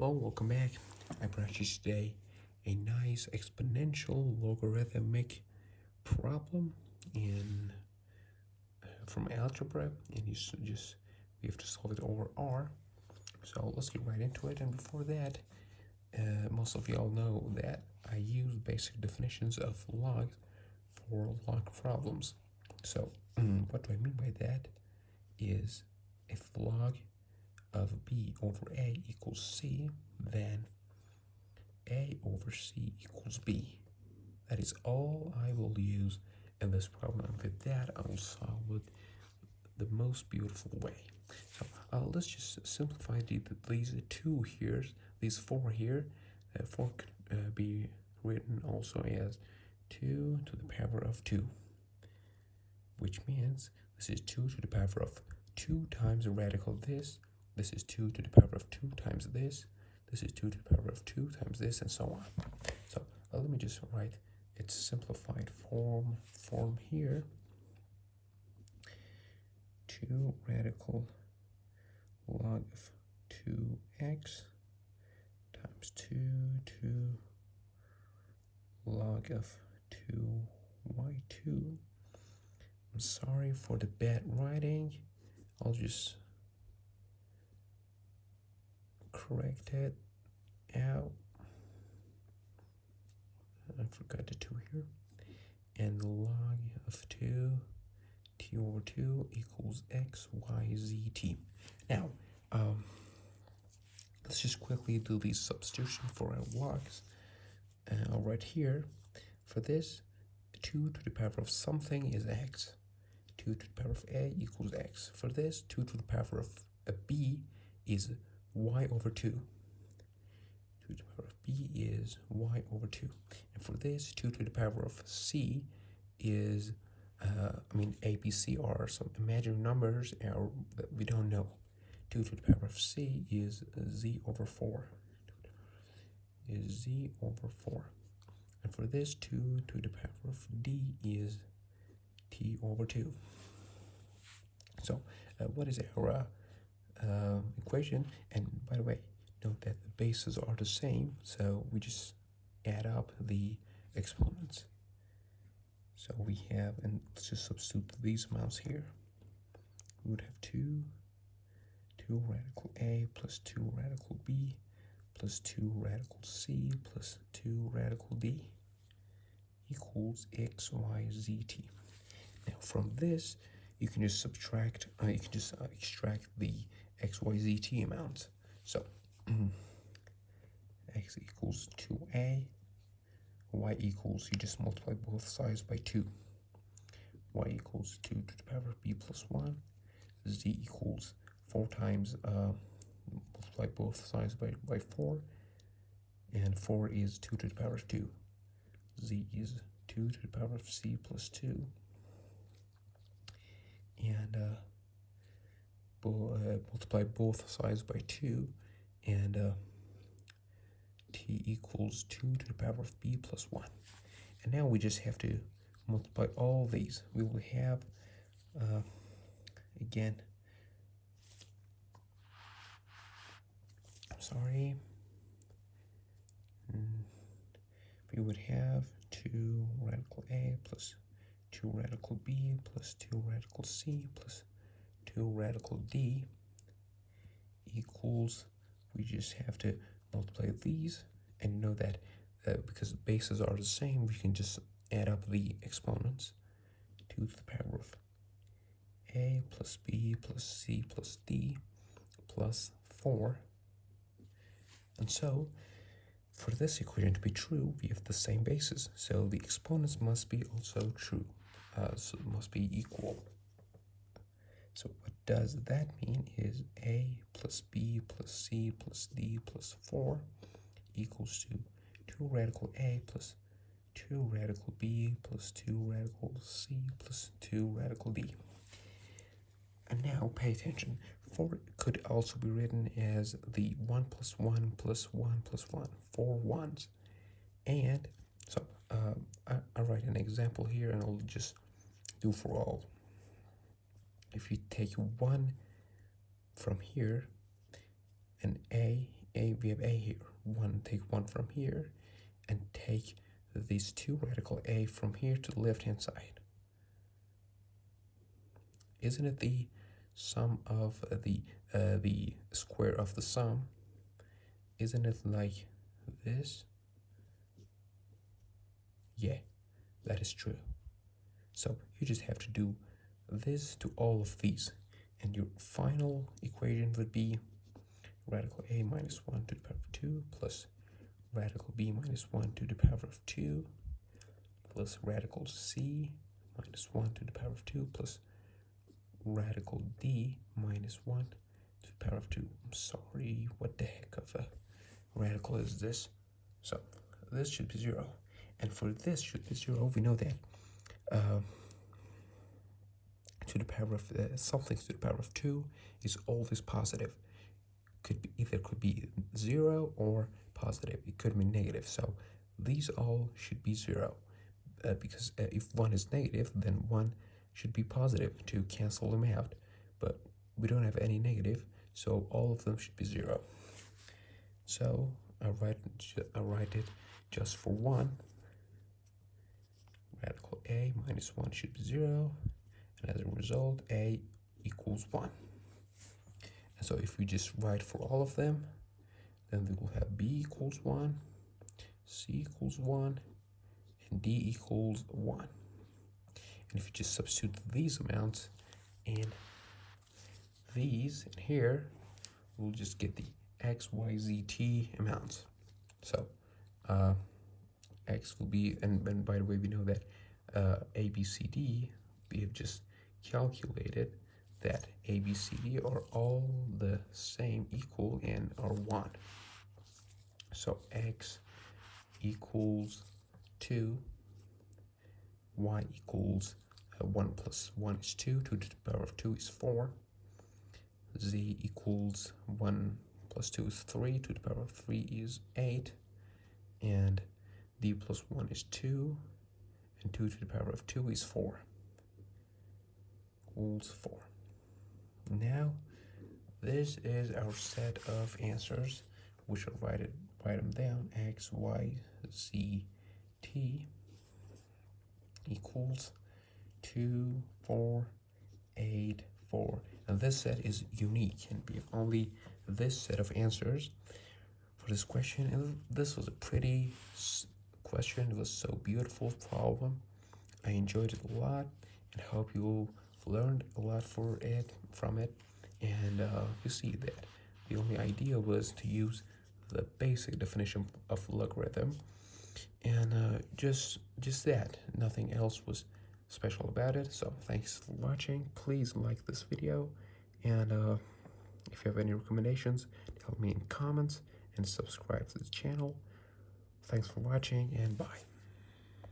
Hello, welcome back. I brought you today a nice exponential logarithmic problem in from algebra, and we have to solve it over R. So let's get right into it. And before that, most of y'all know that I use basic definitions of logs for log problems. So what do I mean by that is if log of b over a equals c, then a over c equals b. That is all I will use in this problem, and with that I will solve it the most beautiful way. So let's just simplify these two here, these four here. 4 could be written also as 2 to the power of 2, which means this is 2 to the power of 2 times the radical of this. This is 2 to the power of 2 times this. This is 2 to the power of 2 times this, and so on. So let me just write its simplified form here. 2 radical log of 2x times 2 log of 2y2. I'm sorry for the bad writing. I'll just correct it out. I forgot the 2 here. And log of 2 t over 2 equals x, y, z, t. Now, let's just quickly do the substitution for our logs. I'll write here, for this, 2 to the power of something is x. 2 to the power of a equals x. For this, 2 to the power of a b is y over 2. 2 to the power of b is y over 2. And for this, 2 to the power of c is, a, b, c are some imaginary numbers that we don't know. 2 to the power of c is z over 4. Is z over 4. And for this, 2 to the power of d is t over 2. So what is our equation? And by the way, note that the bases are the same, so we just add up the exponents. So we have, and let's just substitute these amounts here. We would have 2 radical a plus 2 radical b plus 2 radical c plus 2 radical d equals x, y, z, t. Now from this, you can just subtract, extract the x, y, z, t amounts. So x equals 2a, y equals, you just multiply both sides by 2. Y equals 2 to the power of b plus 1. Z equals 4 times, multiply both sides by 4. And 4 is 2 to the power of 2. Z is 2 to the power of c plus 2. And multiply both sides by 2. And t equals 2 to the power of b plus 1. And now we just have to multiply all these. We will have, again, I'm sorry, we would have 2 radical a plus 2 radical b plus 2 radical c plus 2 radical d equals, we just have to multiply these, and you know that because bases are the same, we can just add up the exponents. 2 to the power of a plus b plus c plus d plus 4. And so, for this equation to be true, we have the same basis. So the exponents must be also true. So it must be equal. So what does that mean is a plus b plus c plus d plus 4 equals to 2 radical a plus 2 radical b plus 2 radical c plus 2 radical d. And now pay attention. 4 could also be written as the 1 plus 1 plus 1 plus 1, 4 ones. And so I write an example here, and I'll just do for all. If you take 1 from here, and a we have a here. Take 1 from here, and take these 2 radical a from here to the left-hand side. Isn't it the sum of the square of the sum? Isn't it like this? Yeah, that is true. So you just have to do this to all of these, and your final equation would be radical a minus 1 to the power of 2 plus radical b minus 1 to the power of 2 plus radical c minus 1 to the power of 2 plus radical d minus 1 to the power of 2. I'm sorry, what the heck of a radical is this? So this should be 0. And for this should be 0, we know that to the power of something to the power of 2 is always positive. Could be 0 or positive. It could be negative. So these all should be 0 because if 1 is negative, then 1 should be positive to cancel them out. But we don't have any negative, so all of them should be 0. So I write it just for 1. Radical a minus 1 should be 0, and as a result, a equals 1. And so if we just write for all of them, then we will have b equals 1, c equals 1, and d equals 1. And if you just substitute these amounts in these in here, we'll just get the x, y, z, t amounts. So x will be, and by the way, we know that a, b, c, d, we have just calculated that a, b, c, d are all the same, equal, and are 1. So x equals 2, y equals 1 plus 1 is 2, 2 to the power of 2 is 4, z equals 1 plus 2 is 3, 2 to the power of 3 is 8, and d plus 1 is 2, and 2 to the power of 2 is 4, equals 4. Now, this is our set of answers. We shall write them down. X, Y, Z, T equals 2, 4, 8, 4. And this set is unique, and we have only this set of answers for this question. And this was a pretty question. It was so beautiful problem. I enjoyed it a lot, and hope you learned a lot from it. And you see that the only idea was to use the basic definition of logarithm, and just that. Nothing else was special about it. So thanks for watching. Please like this video, and if you have any recommendations, tell me in comments, and subscribe to the channel. Thanks for watching, and bye.